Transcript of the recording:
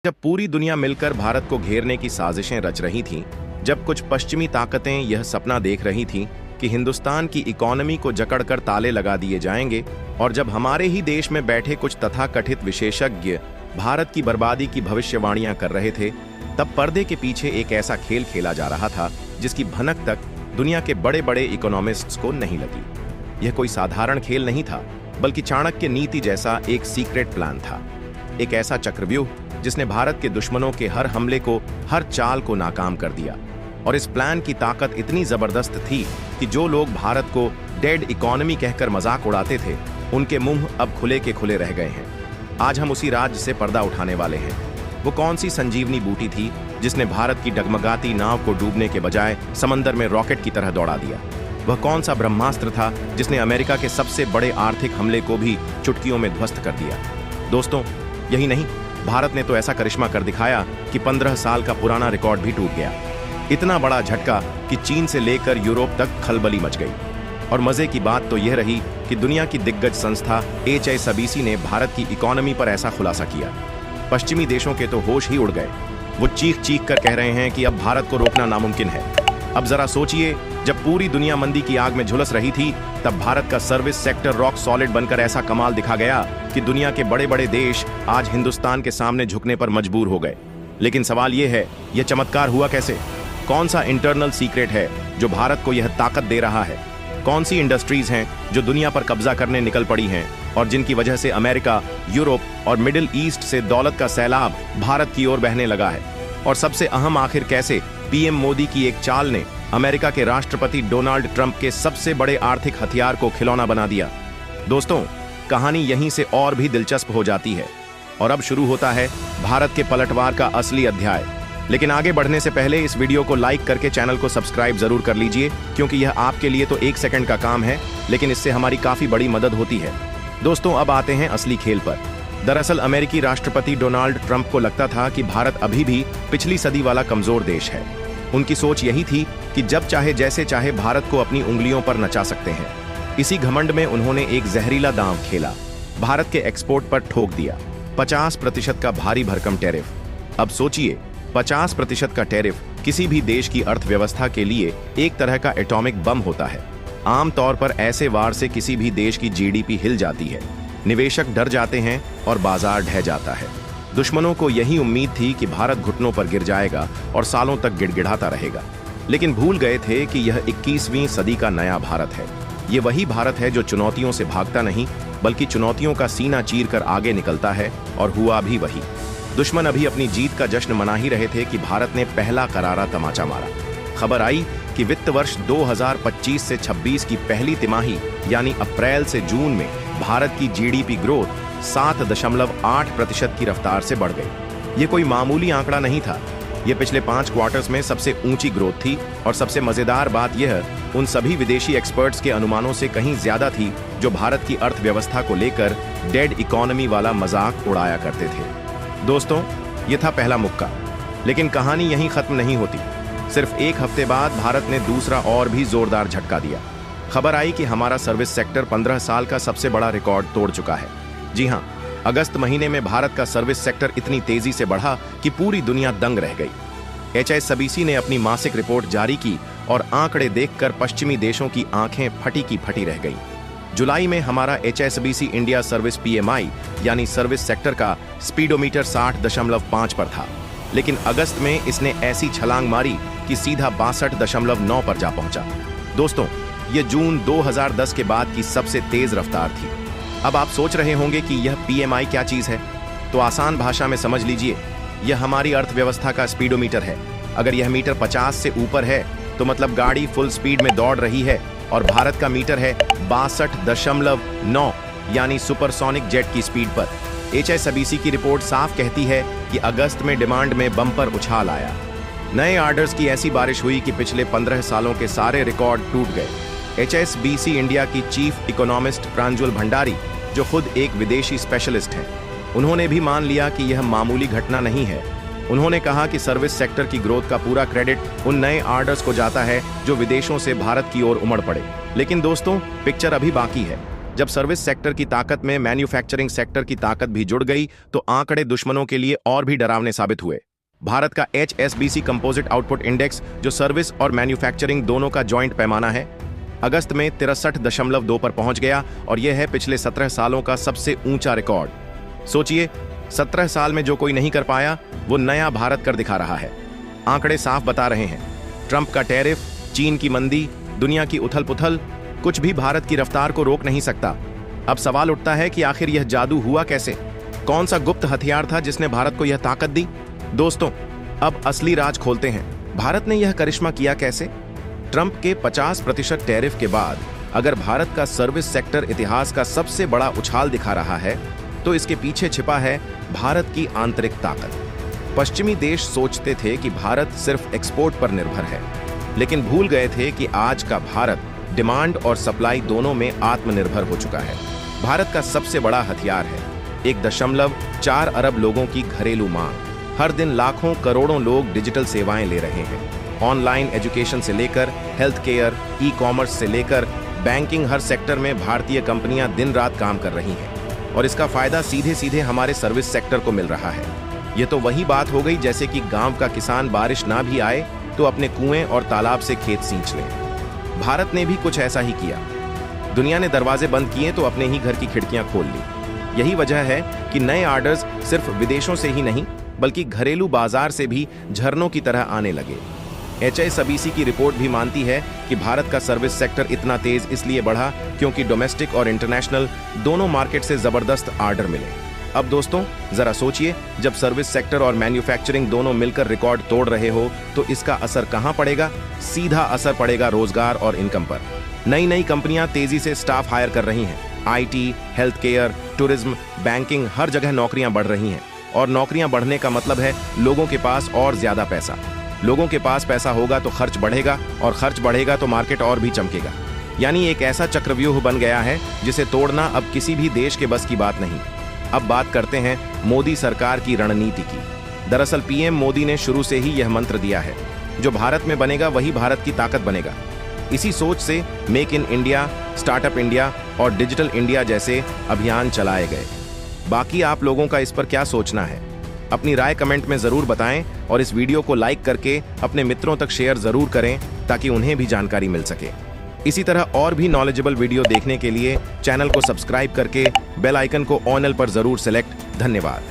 जब पूरी दुनिया मिलकर भारत को घेरने की साजिशें रच रही थीं, जब कुछ पश्चिमी ताकतें यह सपना देख रही थीं कि हिंदुस्तान की इकोनॉमी को जकड़कर ताले लगा दिए जाएंगे, और जब हमारे ही देश में बैठे कुछ तथाकथित विशेषज्ञ भारत की बर्बादी की भविष्यवाणियां कर रहे थे, तब पर्दे के पीछे एक ऐसा खेल खेला जा रहा था जिसकी भनक तक दुनिया के बड़े बड़े इकोनॉमिस्ट्स को नहीं लगी। यह कोई साधारण खेल नहीं था, बल्कि चाणक्य नीति जैसा एक सीक्रेट प्लान था, एक ऐसा चक्रव्यूह जिसने भारत के दुश्मनों के हर हमले को, हर चाल को नाकाम कर दिया। और इस प्लान की ताकत इतनी जबरदस्त थी कि जो लोग भारत को डेड इकोनॉमी कहकर मजाक उड़ाते थे, उनके मुंह अब खुले के खुले रह गए हैं। आज हम उसी राज्य से पर्दा उठाने वाले हैं। वो कौन सी संजीवनी बूटी थी जिसने भारत की डगमगाती नाव को डूबने के बजाय समंदर में रॉकेट की तरह दौड़ा दिया? वह कौन सा ब्रह्मास्त्र था जिसने अमेरिका के सबसे बड़े आर्थिक हमले को भी चुटकियों में ध्वस्त कर दिया? दोस्तों, यही नहीं, भारत ने तो ऐसा करिश्मा कर दिखाया कि 15 साल का पुराना रिकॉर्ड भी टूट गया। इतना बड़ा झटका कि चीन से लेकर यूरोप तक खलबली मच गई। और मजे की बात तो यह रही कि दुनिया की दिग्गज संस्था HSBC ने भारत की इकोनॉमी पर ऐसा खुलासा किया। पश्चिमी देशों के तो होश ही उड़ गए। वो चीख चीख कर कह रहे हैं कि अब भारत को रोकना नामुमकिन है। अब जरा सोचिए, जब पूरी दुनिया मंदी की आग में झुलस रही थी, तब भारत का सर्विस सेक्टर रॉक सॉलिड बनकर ऐसा कमाल दिखा गया कि दुनिया के बड़े बड़े देश आज हिंदुस्तान के सामने झुकने पर मजबूर हो गए। लेकिन सवाल यह है, यह चमत्कार हुआ कैसे? कौन सा इंटरनल सीक्रेट है जो भारत को यह ताकत दे रहा है? कौन सी इंडस्ट्रीज हैं जो दुनिया पर कब्जा करने निकल पड़ी हैं और जिनकी वजह से अमेरिका, यूरोप और मिडिल ईस्ट से दौलत का सैलाब भारत की ओर बहने लगा है? और सबसे अहम, आखिर कैसे PM मोदी की एक चाल ने अमेरिका के राष्ट्रपति डोनाल्ड ट्रंप के सबसे बड़े आर्थिक हथियार को खिलौना बना दिया? दोस्तों, कहानी यहीं से और भी दिलचस्प हो जाती है। और अब शुरू होता है भारत के पलटवार का असली अध्याय। लेकिन आगे बढ़ने से पहले इस वीडियो को लाइक करके चैनल को सब्सक्राइब जरूर कर लीजिए, क्योंकि यह आपके लिए तो 1 सेकंड का काम है, लेकिन इससे हमारी काफी बड़ी मदद होती है। दोस्तों, अब आते हैं असली खेल पर। दरअसल अमेरिकी राष्ट्रपति डोनाल्ड ट्रंप को लगता था कि भारत अभी भी पिछली सदी वाला कमजोर देश है। उनकी सोच यही थी कि जब चाहे जैसे चाहे भारत को अपनी उंगलियों पर नचा सकते हैं। इसी घमंड में उन्होंने एक जहरीला दांव खेला, भारत के एक्सपोर्ट पर ठोक दिया 50% का भारी भरकम टैरिफ। अब सोचिए, 50% का टैरिफ किसी भी देश की अर्थव्यवस्था के लिए एक तरह का एटॉमिक बम होता है। आमतौर पर ऐसे वार से किसी भी देश की GDP हिल जाती है, निवेशक डर जाते हैं और बाजार ढह जाता है। दुश्मनों को यही उम्मीद थी कि भारत घुटनों पर गिर जाएगा और सालों तक गिड़गिड़ाता रहेगा। लेकिन भूल गए थे कि यह 21वीं सदी का नया भारत है। ये वही भारत है जो चुनौतियों से भागता नहीं, बल्कि चुनौतियों का सीना चीर कर आगे निकलता है, और हुआ भी वही। दुश्मन अभी अपनी जीत का जश्न मना ही रहे थे कि भारत ने पहला करारा तमाचा मारा। खबर आई कि वित्त वर्ष 2025 से 26 की पहली तिमाही यानी अप्रैल से जून में भारत की GDP ग्रोथ 7.8% की रफ्तार से बढ़ गई। ये कोई मामूली आंकड़ा नहीं था। ये पिछले 5 क्वार्टर्स में सबसे ऊंची ग्रोथ थी, और सबसे मजेदार बात यह उन सभी विदेशी एक्सपर्ट्स के अनुमानों से कहीं ज्यादा थी जो भारत की अर्थव्यवस्था को लेकर डेड इकोनॉमी वाला मजाक उड़ाया करते थे। दोस्तों, ये था पहला मुक्का, लेकिन कहानी यहीं खत्म नहीं होती। सिर्फ 1 हफ्ते बाद भारत ने दूसरा और भी जोरदार झटका दिया। खबर आई कि हमारा सर्विस सेक्टर 15 साल का सबसे बड़ा रिकॉर्ड तोड़ चुका है। जी हां, अगस्त महीने में भारत का सर्विस सेक्टर इतनी तेजी से बढ़ा कि पूरी दुनिया दंग रह गई। HSBC ने अपनी मासिक रिपोर्ट जारी की और आंकड़े देखकर पश्चिमी देशों की आंखें फटी की फटी रह गईं। जुलाई में हमारा HSBC इंडिया सर्विस PMI यानी सर्विस सेक्टर का स्पीडोमीटर 60.5 पर था, लेकिन अगस्त में इसने ऐसी छलांग मारी कि सीधा 62.9 पर जा पहुंचा। दोस्तों, ये जून 2010 के बाद की सबसे तेज रफ्तार थी। अब आप सोच रहे होंगे कि यह PMI क्या चीज है, तो आसान भाषा में समझ लीजिए, यह हमारी अर्थव्यवस्था का स्पीडोमीटर है। अगर यह मीटर 50 से ऊपर है तो मतलब गाड़ी फुल स्पीड में दौड़ रही है, और भारत का मीटर है 62.9 यानी सुपरसोनिक जेट की स्पीड पर। HSBC की रिपोर्ट साफ कहती है कि अगस्त में डिमांड में बम्पर उछाल आया। नए ऑर्डर्स की ऐसी बारिश हुई कि पिछले 15 सालों के सारे रिकॉर्ड टूट गए। HSBC इंडिया की चीफ इकोनॉमिस्ट प्रांजल भंडारी, जो खुद एक विदेशी स्पेशलिस्ट हैं, उन्होंने भी मान लिया कि यह मामूली घटना नहीं है। उन्होंने कहा कि सर्विस सेक्टर की ग्रोथ का पूरा क्रेडिट उन नए ऑर्डर्स को जाता है जो विदेशों से भारत की ओर उमड़ पड़े। लेकिन दोस्तों, पिक्चर अभी बाकी है। जब सर्विस सेक्टर की ताकत में मैन्युफैक्चरिंग सेक्टर की ताकत भी जुड़ गई तो आंकड़े दुश्मनों के लिए और भी डरावने साबित हुए। भारत का HSBC कंपोजिट आउटपुट इंडेक्स, जो सर्विस और मैन्युफैक्चरिंग दोनों का जॉइंट पैमाना है, अगस्त में 63.2 पर पहुंच गया और यह है पिछले 17 सालों का सबसे ऊंचा रिकॉर्ड। सोचिए, 17 साल में जो कोई नहीं कर पाया वो नया भारत कर दिखा रहा है। आंकड़े साफ बता रहे हैं, ट्रंप का टैरिफ, चीन की मंदी, दुनिया की उथल पुथल, कुछ भी भारत की रफ्तार को रोक नहीं सकता। अब सवाल उठता है कि आखिर यह जादू हुआ कैसे? कौन सा गुप्त हथियार था जिसने भारत को यह ताकत दी? दोस्तों, अब असली राज खोलते हैं। भारत ने यह करिश्मा किया कैसे? ट्रंप के 50% टैरिफ के बाद अगर भारत का सर्विस सेक्टर इतिहास का सबसे बड़ा उछाल दिखा रहा है तो इसके पीछे छिपा है भारत की आंतरिक ताकत। पश्चिमी देश सोचते थे कि भारत सिर्फ एक्सपोर्ट पर निर्भर है, लेकिन भूल गए थे कि आज का भारत डिमांड और सप्लाई दोनों में आत्मनिर्भर हो चुका है। भारत का सबसे बड़ा हथियार है 1.4 अरब लोगों की घरेलू मांग। हर दिन लाखों करोड़ों लोग डिजिटल सेवाएं ले रहे हैं। ऑनलाइन एजुकेशन से लेकर हेल्थ केयर, ई-कॉमर्स से लेकर बैंकिंग, हर सेक्टर में भारतीय कंपनियां दिन रात काम कर रही हैं और इसका फायदा सीधे सीधे हमारे सर्विस सेक्टर को मिल रहा है। ये तो वही बात हो गई जैसे कि गांव का किसान बारिश ना भी आए तो अपने कुएं और तालाब से खेत सींच ले। भारत ने भी कुछ ऐसा ही किया। दुनिया ने दरवाजे बंद किए तो अपने ही घर की खिड़कियां खोल ली। यही वजह है कि नए ऑर्डर्स सिर्फ विदेशों से ही नहीं बल्कि घरेलू बाजार से भी झरनों की तरह आने लगे। HSBC की रिपोर्ट भी मानती है कि भारत का सर्विस सेक्टर इतना तेज इसलिए बढ़ा क्योंकि डोमेस्टिक और इंटरनेशनल दोनों मार्केट से जबरदस्त ऑर्डर मिले। अब दोस्तों जरा सोचिए, जब सर्विस सेक्टर और मैन्युफैक्चरिंग दोनों मिलकर रिकॉर्ड तोड़ रहे हो तो इसका असर कहां पड़ेगा? सीधा असर पड़ेगा रोजगार और इनकम पर। नई नई कंपनियां तेजी से स्टाफ हायर कर रही हैं। IT, health care, tourism, banking, हर जगह नौकरियां बढ़ रही हैं और नौकरियां बढ़ने का मतलब है लोगों के पास और ज्यादा पैसा। लोगों के पास पैसा होगा तो खर्च बढ़ेगा और खर्च बढ़ेगा तो मार्केट और भी चमकेगा। यानी एक ऐसा चक्रव्यूह बन गया है जिसे तोड़ना अब किसी भी देश के बस की बात नहीं। अब बात करते हैं मोदी सरकार की रणनीति की। दरअसल PM मोदी ने शुरू से ही यह मंत्र दिया है, जो भारत में बनेगा वही भारत की ताकत बनेगा। इसी सोच से make in India, startup India और डिजिटल इंडिया जैसे अभियान चलाए गए। बाकी आप लोगों का इस पर क्या सोचना है? अपनी राय कमेंट में जरूर बताएं और इस वीडियो को लाइक करके अपने मित्रों तक शेयर जरूर करें ताकि उन्हें भी जानकारी मिल सके। इसी तरह और भी नॉलेजेबल वीडियो देखने के लिए चैनल को सब्सक्राइब करके बेल आइकन को ऑल पर जरूर सेलेक्ट। धन्यवाद।